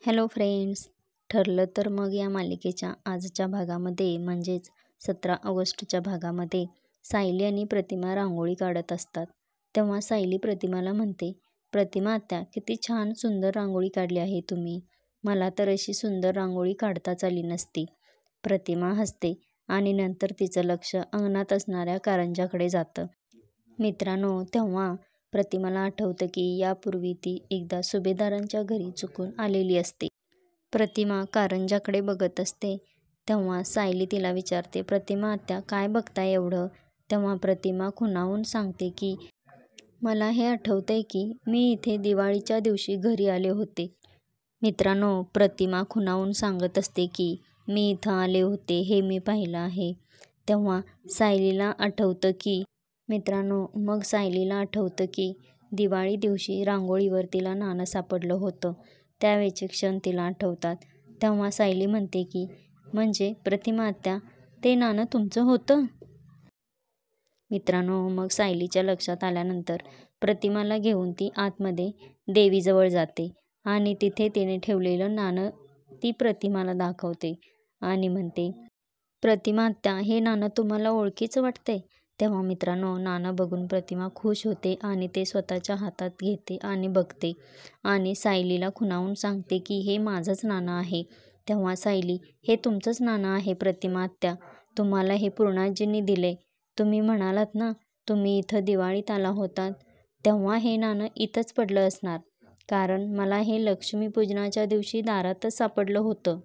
Hello friends. ठरलं तर मग या मालिकेच्या आजच्या भागामध्ये म्हणजेच 17 ऑगस्टच्या भागामध्ये सायली आणि प्रतिमा रांगोळी काढत असतात. तेव्हा सायली प्रतिमाला म्हणते, प्रतिमा आत्या, किती छान सुंदर रांगोळी काढली आहे तुम्ही. मला तर अशी सुंदर रांगोळी काढताच आली नसती. प्रतिमा हसते आणि नंतर तिचं लक्ष अंगणात असणाऱ्या कारंजाकडे जातं. मित्रांनो, तेव्हा प्रतिमाला आठवतं की यापूर्वी ती एकदा सुभेदारांच्या घरी चुकून आलेली असते. प्रतिमा कारंजाकडे बघत असते. तेव्हा सायली तिला विचारते, प्रतिमा आत्या, काय बघताय एवढं? तेव्हा प्रतिमा खुणावून सांगते की मला हे आठवतंय की मी इथे दिवाळीच्या दिवशी घरी आले होते. मित्रांनो, प्रतिमा खुणावून सांगत असते की मी इथं आले होते, हे मी पाहिलं आहे. तेव्हा सायलीला आठवतं की मग सायलीला आठवतं की दिवाळी दिवशी रांगोळीवर तिला नाणं सापडलं होतं. त्यावेळचे क्षण तिला आठवतात. तेव्हा सायली म्हणते की म्हणजे प्रतिमा आत्या, ते नाणं तुमचं होतं? मित्रांनो, मग सायलीच्या लक्षात आल्यानंतर प्रतिमाला घेऊन ती आतमध्ये देवीजवळ जाते आणि तिथे तिने ठेवलेलं नाणं ती प्रतिमाला दाखवते आणि म्हणते, प्रतिमा आत्या, हे नाणं तुम्हाला ओळखीचं वाटतंय? तेव्हा मित्रांनो, नाणं बघून प्रतिमा खुश होते आणि ते स्वतःच्या हातात घेते आणि बघते आणि सायलीला खुणावून सांगते की हे माझंच नाणं आहे. तेव्हा सायली, हे तुमचंच नाणं आहे प्रतिमा आत्या. तुम्हाला हे पूर्णाजींनी दिलंय. तुम्ही म्हणालात ना, तुम्ही इथं दिवाळीत आला होतात, तेव्हा हे नाणं इथंच पडलं असणार, कारण मला हे लक्ष्मीपूजनाच्या दिवशी दारातच सापडलं होतं.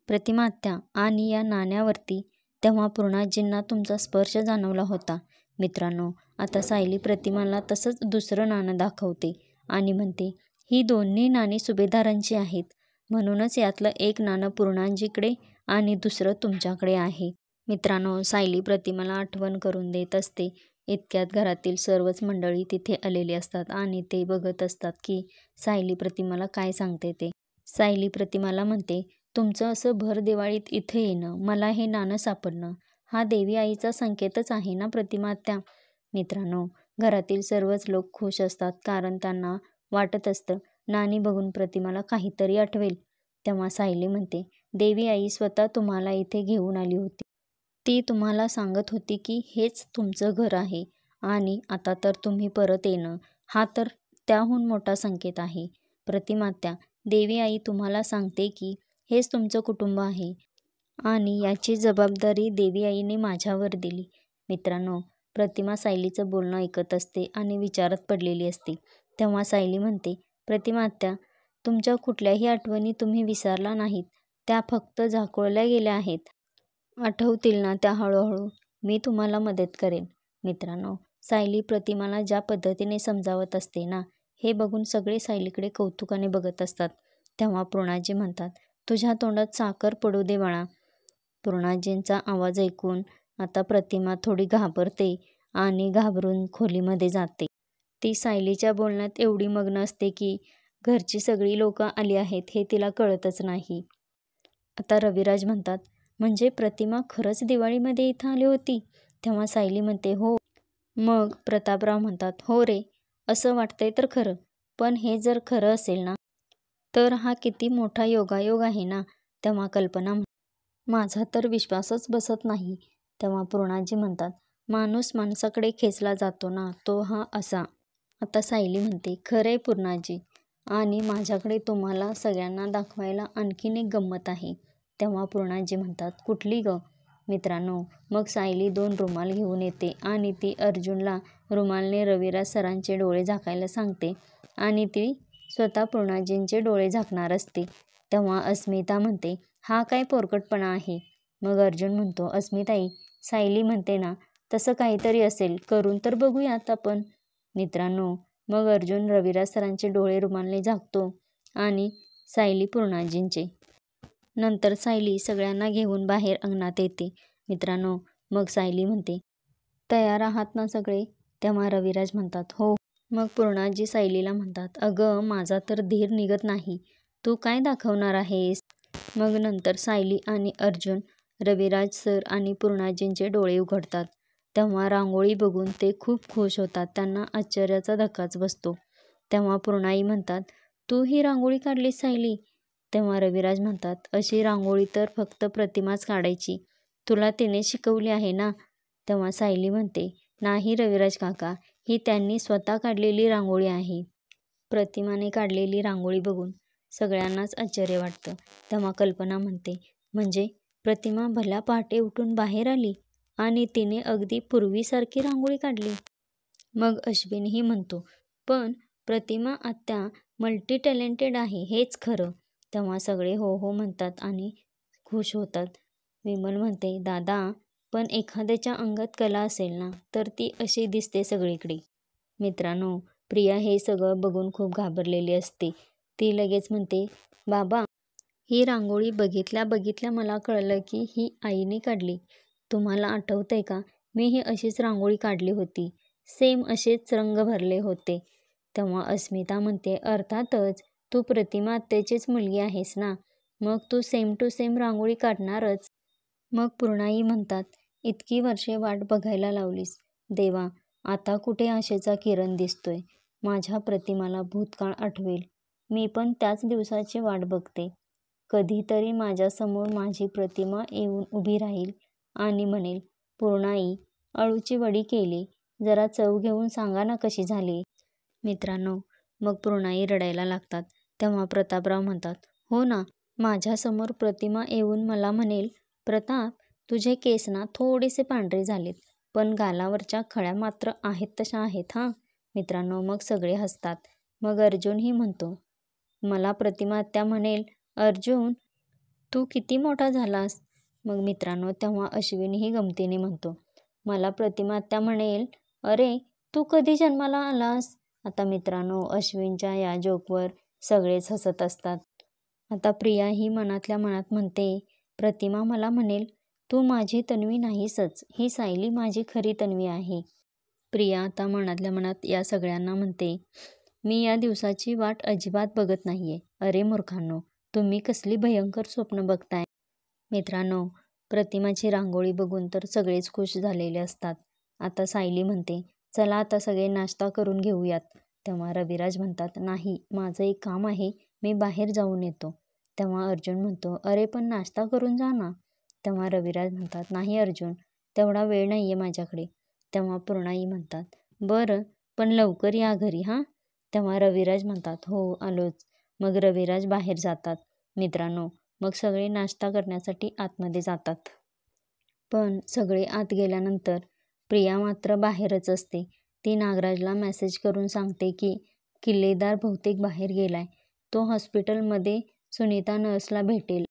प्रतिमा आत्या, आणि या नाण्यावरती तेव्हा पूर्णाजींना तुमचा स्पर्श जाणवला होता. मित्रांनो, आता सायली प्रतिमाला तसंच दुसरं नाणं दाखवते आणि म्हणते, ही दोन्ही नाणी सुभेदारांची आहेत, म्हणूनच यातलं एक नाणं पूर्णाजीकडे आणि दुसरं तुमच्याकडे आहे. मित्रांनो, सायली प्रतिमाला आठवण करून देत असते. इतक्यात घरातील सर्वच मंडळी तिथे आलेली असतात आणि ते बघत असतात की सायली प्रतिमाला काय सांगते ते. सायली प्रतिमाला म्हणते, तुमचं असं भर दिवाळीत इथे येणं, मला हे नाणं सापडणं, हा देवी आईचा संकेतच आहे ना प्रतिमा आत्या. मित्रांनो, घरातील सर्वच लोक खुश असतात, कारण त्यांना वाटत असतं नाणी बघून प्रतिमाला काहीतरी आठवेल. तेव्हा सायली म्हणते, देवी आई स्वतः तुम्हाला इथे घेऊन आली होती. ती तुम्हाला सांगत होती की हेच तुमचं घर आहे आणि आता तर तुम्ही परत येणं, हा तर त्याहून मोठा संकेत आहे. प्रतिमा आत्या, देवी आई तुम्हाला सांगते की हेच तुमचं कुटुंब आहे आणि याची जबाबदारी देवी आईने माझ्यावर दिली. मित्रांनो, प्रतिमा सायलीचं बोलणं ऐकत असते आणि विचारात पडलेली असते. तेव्हा सायली म्हणते, प्रतिमा आत्या, तुमच्या कुठल्याही आठवणी तुम्ही विसरला नाहीत, त्या फक्त झाकोळल्या गेल्या आहेत. आठवतील ना त्या हळूहळू. मी तुम्हाला मदत करेन. मित्रांनो, सायली प्रतिमाला ज्या पद्धतीने समजावत असते ना, हे बघून सगळे सायलीकडे कौतुकाने बघत असतात. तेव्हा पूर्णाजी म्हणतात, तुझ्या तोंडात साखर पडू दे बाळा. पूर्णाजींचा आवाज ऐकून आता प्रतिमा थोडी घाबरते आणि घाबरून खोलीमध्ये जाते. ती सायलीच्या बोलण्यात एवढी मग्न असते की घरची सगळी लोकं आली आहेत हे तिला कळतच नाही. आता रविराज म्हणतात, म्हणजे प्रतिमा खरंच दिवाळीमध्ये इथं आली होती? तेव्हा सायली म्हणते, हो. मग प्रतापराव म्हणतात, हो रे, असं वाटतंय तर खरं, पण हे जर खरं असेल ना, तर हा किती मोठा योगायोग आहे ना. तेव्हा कल्पना, माझा तर विश्वासच बसत नाही. तेव्हा पूर्णाजी म्हणतात, माणूस माणसाकडे खेचला जातो ना, तो हा असा. आता सायली म्हणते, खरंय पूर्णाजी, आणि माझ्याकडे तुम्हाला सगळ्यांना दाखवायला आणखीन एक गंमत आहे. तेव्हा पूर्णाजी म्हणतात, कुठली ग? मित्रांनो, मग सायली 2 रुमाल घेऊन येते आणि ती अर्जुनला रुमालने रविराज सरांचे डोळे झाकायला सांगते आणि ती स्वतः पूर्णाजींचे डोळे झाकणार असते. तेव्हा अस्मिता म्हणते, हा काय पोरकटपणा आहे? मग अर्जुन म्हणतो, अस्मिताई, सायली म्हणते ना, तसं काहीतरी असेल, करून तर बघूयात आपण. मित्रांनो, मग अर्जुन रविराज सरांचे डोळे रुमालने झाकतो आणि सायली पूर्णाजींचे. नंतर सायली सगळ्यांना घेऊन बाहेर अंगणात येते. मित्रांनो, मग सायली म्हणते, तयार आहात ना सगळे? तेव्हा रविराज म्हणतात, हो. मग पूर्णाजी सायलीला म्हणतात, अगं, माझा तर धीर निघत नाही, तू काय दाखवणार आहेस? मग नंतर सायली आणि अर्जुन रविराज सर आणि पूर्णाजींचे डोळे उघडतात. तेव्हा रांगोळी बघून ते खूप खुश होतात. त्यांना आश्चर्याचा धक्काच बसतो. तेव्हा पूर्णाई म्हणतात, तू ही रांगोळी काढलीस सायली? तेव्हा रविराज म्हणतात, अशी रांगोळी तर फक्त प्रतिमाच काढायची, तुला तिने शिकवली आहे ना? तेव्हा सायली म्हणते, नाही रविराज काका, ही त्यांनी स्वतः काढलेली रांगोळी आहे. प्रतिमाने काढलेली रांगोळी बघून सगळ्यांनाच आश्चर्य वाटतं. तेव्हा कल्पना म्हणते, म्हणजे प्रतिमा भल्या पहाटे उठून बाहेर आली आणि तिने अगदी पूर्वीसारखी रांगोळी काढली. मग अश्विनही म्हणतो, पण प्रतिमा आत्या मल्टी टॅलेंटेड आहे, हेच खरं. तेव्हा सगळे हो हो म्हणतात आणि खुश होतात. विमल म्हणते, दादा, पण एखाद्याच्या अंगात कला असेल ना, तर ती अशी दिसते सगळीकडे. मित्रांनो, प्रिया हे सगळं बघून खूप घाबरलेली असते. ती लगेच म्हणते, बाबा, ही रांगोळी बघितल्या बघितल्या मला कळलं की ही आईने काढली. तुम्हाला आठवतंय का, मी ही अशीच रांगोळी काढली होती, सेम असेच रंग भरले होते. तेव्हा अस्मिता म्हणते, अर्थातच, तू प्रतिमा आत्याचीच मुलगी आहेस ना, मग तू सेम टू सेम रांगोळी काढणारच. मग पूर्णाई म्हणतात, इतकी वर्षे वाट बघायला लावलीस देवा, आता कुठे आशेचा किरण दिसतोय. माझ्या प्रतिमाला भूतकाळ आठवेल. मी पण त्याच दिवसाची वाट बघते. कधीतरी माझ्यासमोर माझी प्रतिमा येऊन उभी राहील आणि म्हणेल, पूर्णाई, अळूची वडी केली, जरा चव घेऊन सांगा ना कशी झाली. मित्रांनो, मग पूर्णाई रडायला लागतात. तेव्हा प्रतापराव म्हणतात, हो ना, माझ्यासमोर प्रतिमा येऊन मला म्हणेल, प्रताप, तुझे केस ना थोडेसे पांढरे झालेत, पण गालावरच्या खळ्या मात्र आहेत तशा आहेत हां. मित्रांनो, मग सगळे हसतात. मग अर्जुनही म्हणतो, मला प्रतिमा आत्या म्हणेल, अर्जुन, तू किती मोठा झालास. मग मित्रांनो, तेव्हा अश्विनीही गमतीने म्हणतो, मला प्रतिमा आत्या म्हणेल, अरे, तू कधी जन्माला आलास. आता मित्रांनो, अश्विनच्या या जोकवर सगळेच हसत असतात. आता प्रिया ही मनातल्या मनात म्हणते, प्रतिमा मला म्हणेल, तू माझी तन्वी नाहीसच, ही सायली माझी खरी तन्वी आहे. प्रिया आता मनातल्या मनात या सगळ्यांना म्हणते, मी या दिवसाची वाट अजिबात बघत नाहीये. अरे मूर्खांनो, तुम्ही कसली भयंकर स्वप्न बघताय. मित्रांनो, प्रतिमाची रांगोळी बघून तर सगळेच खुश झालेले असतात. आता सायली म्हणते, चला आता सगळे नाश्ता करून घेऊयात. तेव्हा रविराज म्हणतात, नाही, माझं एक काम आहे, मी बाहेर जाऊन येतो. तेव्हा अर्जुन म्हणतो, अरे पण नाश्ता करून जा ना. तेव्हा रविराज म्हणतात, नाही अर्जुन, तेवढा वेळ नाहीये माझ्याकडे. तेव्हा पूर्णाई म्हणतात, बरं, पण लवकर या घरी हां. तेव्हा रविराज म्हणतात, हो आलोच. मग रविराज बाहेर जातात. मित्रांनो, मग सगळे नाश्ता करण्यासाठी आतमध्ये जातात. पण सगळे आत गेल्यानंतर प्रिया मात्र बाहेरच असते. ती नागराजला मेसेज करून सांगते की किल्लेदार बहुतेक बाहेर गेलाय. तो हॉस्पिटलमध्ये सुनीता नर्सला भेटेल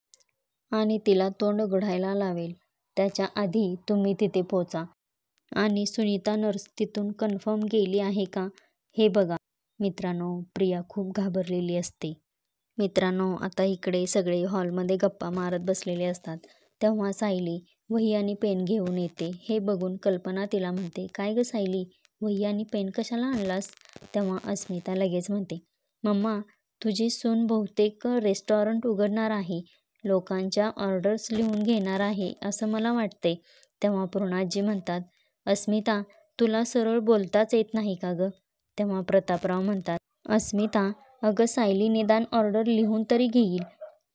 आणि तिला तोंड उघडायला लावेल. त्याच्या आधी तुम्ही तिथे पोचा आणि सुनीता नर्स तिथून कन्फर्म गेली आहे का हे बघा. मित्रांनो, प्रिया खूप घाबरलेली असते. मित्रांनो, आता इकडे सगळे हॉलमध्ये गप्पा मारत बसलेले असतात. तेव्हा सायली वही आणि पेन घेऊन येते. हे बघून कल्पना तिला म्हणते, काय गं सायली, वही आणि पेन कशाला आणलास. तेव्हा अस्मिता लगेच म्हणते, मम्मा, तुझी सून बहुतेक रेस्टॉरंट उघडणार आहे, लोकांच्या ऑर्डर्स लिहून घेणार आहे असं मला वाटते. तेव्हा पूर्णाजी म्हणतात, अस्मिता, तुला सरळ बोलताच येत नाही का गं. तेव्हा प्रतापराव म्हणतात, अस्मिता, अगं सायली निदान ऑर्डर लिहून तरी घेईल,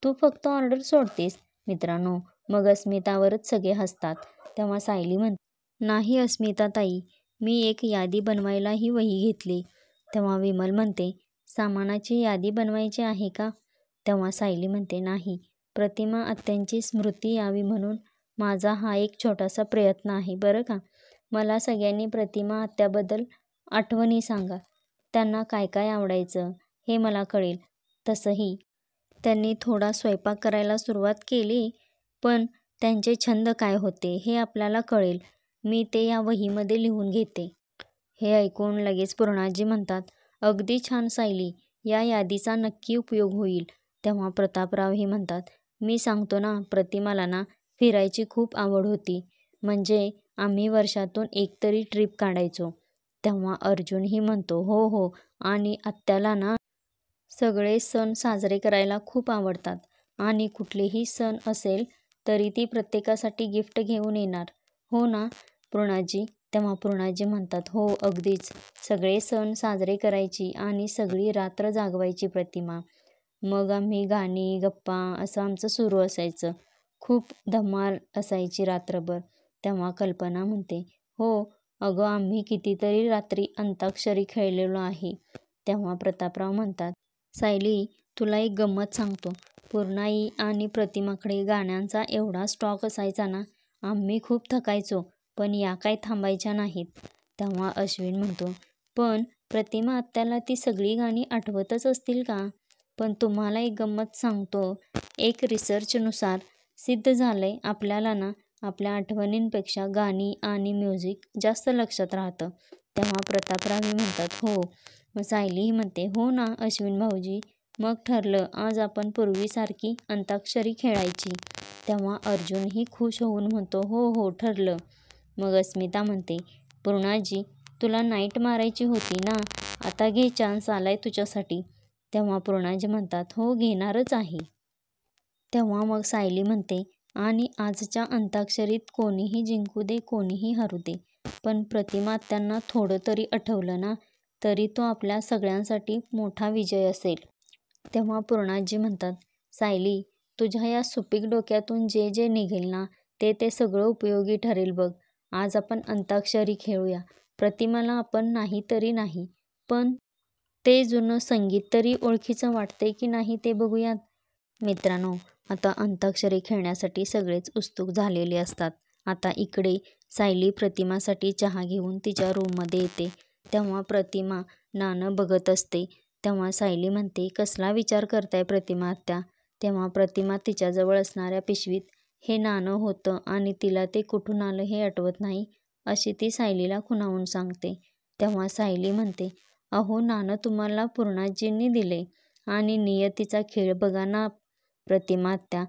तू फक्त ऑर्डर सोडतेस. मित्रांनो, मग अस्मितावरच सगळे हसतात. तेव्हा सायली म्हणते, नाही अस्मिता ताई, मी एक यादी बनवायला ही वही घेतली. तेव्हा विमल म्हणते, सामानाची यादी बनवायची आहे का. तेव्हा सायली म्हणते, नाही, प्रतिमा आत्यांची स्मृती यावी म्हणून माझा हा एक छोटासा प्रयत्न आहे बरं का. मला सगळ्यांनी प्रतिमा आत्याबद्दल आठवणी सांगा, त्यांना काय काय आवडायचं हे मला कळेल. तसंही त्यांनी थोडा स्वयंपाक करायला सुरुवात केली, पण त्यांचे छंद काय होते हे आपल्याला कळेल. मी ते या वहीमध्ये लिहून घेते. हे ऐकून लगेच पूर्णाजी म्हणतात, अगदी छान सायली, या यादीचा नक्की उपयोग होईल. तेव्हा प्रतापरावही म्हणतात, मी सांगतो ना, प्रतिमाला ना फिरायची खूप आवड होती, म्हणजे आम्ही वर्षातून एक तरी ट्रिप काढायचो. तेव्हा अर्जुनही म्हणतो, हो हो, आणि आत्याला ना सगळे सण साजरे करायला खूप आवडतात आणि कुठलेही सण असेल तरी ती प्रत्येकासाठी गिफ्ट घेऊन येणार, हो ना पूर्णाजी. तेव्हा पूर्णाजी म्हणतात, हो अगदीच, सगळे सण साजरे करायची आणि सगळी रात्र जागवायची प्रतिमा. मग आम्ही गाणी गप्पा असं आमचं सुरू असायचं. खूप धमाल असायची रात्रभर. तेव्हा कल्पना म्हणते, हो अगं आम्ही कितीतरी रात्री अंताक्षरी खेळलेलो आहे. तेव्हा प्रतापराव म्हणतात, सायली तुला एक गंमत सांगतो. पूर्णाई आणि प्रतिमाकडे गाण्यांचा एवढा स्टॉक असायचा ना, आम्ही खूप थकायचो पण या काय थांबायच्या नाहीत. तेव्हा अश्विन म्हणतो, पण प्रतिमा आत्याला ती सगळी गाणी आठवतच असतील का? पण तुम्हाला एक गंमत सांगतो, एक रिसर्चनुसार सिद्ध झालंय आपल्याला ना आपल्या आठवणींपेक्षा गाणी आणि म्युझिक जास्त लक्षात राहतं. तेव्हा प्रतापरावही म्हणतात, हो. मग सायलीही म्हणते, हो ना अश्विन भाऊजी, मग ठरलं आज आपण पूर्वीसारखी अंताक्षरी खेळायची. तेव्हा अर्जुनही खुश होऊन म्हणतो, हो हो ठरलं. मग अस्मिता म्हणते, पूर्णाजी तुला नाईट मारायची होती ना, आता घे चान्स आलाय तुझ्यासाठी. तेव्हा पूर्णाजी म्हणतात, हो घेणारच आहे. तेव्हा मग सायली म्हणते, आणि आजच्या अंताक्षरीत कोणीही जिंकू दे कोणीही हरू दे, पण प्रतिमा त्यांना थोडं तरी आठवलं ना, तरी तो आपल्या सगळ्यांसाठी मोठा विजय असेल. तेव्हा पूर्णाजी म्हणतात, सायली तुझ्या या सुपीक डोक्यातून जे जे निघेल ना ते सगळं उपयोगी ठरेल बघ. आज आपण अंताक्षरी खेळूया. प्रतिमाला आपण नाही तरी नाही, पण ते जुनं संगीत तरी ओळखीचं वाटतंय की नाही ते बघूयात. मित्रांनो, आता अंताक्षरी खेळण्यासाठी सगळेच उत्सुक झालेले असतात. आता इकडे सायली प्रतिमासाठी चहा घेऊन तिच्या रूममध्ये येते. तेव्हा प्रतिमा नाणं बघत असते. तेव्हा सायली म्हणते, कसला विचार करताय प्रतिमा आत्या? तेव्हा प्रतिमा तिच्याजवळ असणाऱ्या पिशवीत हे नाणं होतं आणि तिला ते कुठून आलं हे आठवत नाही अशी ती सायलीला खुणावून सांगते. तेव्हा सायली म्हणते, अहो नाणं तुम्हाला पूर्णाजींनी दिले आणि नियतीचा खेळ बघा ना प्रतिमा आत्या,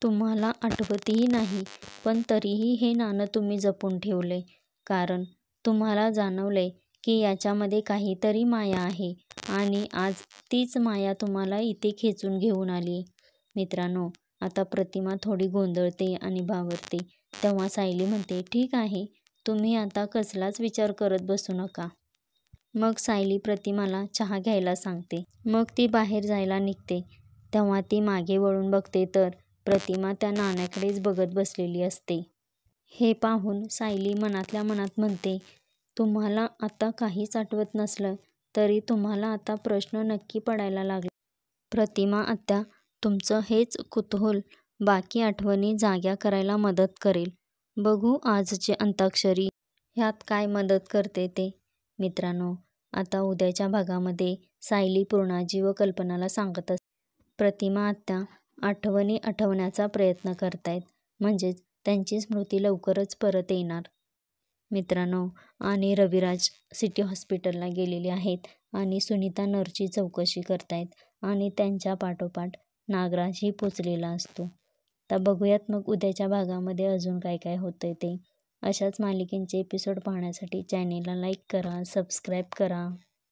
तुम्हाला आठवतही नाही पण तरीही हे नाणं तुम्ही जपून ठेवलंय, कारण तुम्हाला जाणवलंय की याच्यामध्ये काहीतरी माया आहे आणि आज तीच माया तुम्हाला इथे खेचून घेऊन आली. मित्रांनो, आता प्रतिमा थोडी गोंधळते आणि बावरते. तेव्हा सायली म्हणते, ठीक आहे तुम्ही आता कसलाच विचार करत बसू नका. मग सायली प्रतिमाला चहा घ्यायला सांगते. मग ती बाहेर जायला निघते. तेव्हा ती मागे वळून बघते तर प्रतिमा त्या नाण्याकडेच बघत बसलेली असते. हे पाहून सायली मनातल्या मनात म्हणते, तुम्हाला आता काहीच आठवत नसलं तरी तुम्हाला आता प्रश्न नक्की पडायला लागला. प्रतिमा आत्या, तुमचं हेच कुतूहल बाकी आठवणी जाग्या करायला मदत करेल. बघू आजची अंताक्षरी ह्यात काय मदत करते ते. मित्रांनो, आता उद्याच्या भागामध्ये सायली पूर्णाजी व कल्पनाला सांगत असते, प्रतिमा आत्या आठवणी आठवण्याचा प्रयत्न करतायत, म्हणजेच त्यांची स्मृती लवकरच परत येणार. मित्रांनो, आणि रविराज सिटी हॉस्पिटलला गेलेले आहेत आणि सुनीता नर्सची चौकशी करतायत आणि त्यांच्या पाठोपाठ नागराजही पोचलेला असतो. तर बघूयात मग उद्याच्या भागामध्ये अजून काय काय होतंय ते. अशाच मालिकेंचे एपिसोड पाहण्यासाठी चॅनेलला लाईक करा, सबस्क्राईब करा.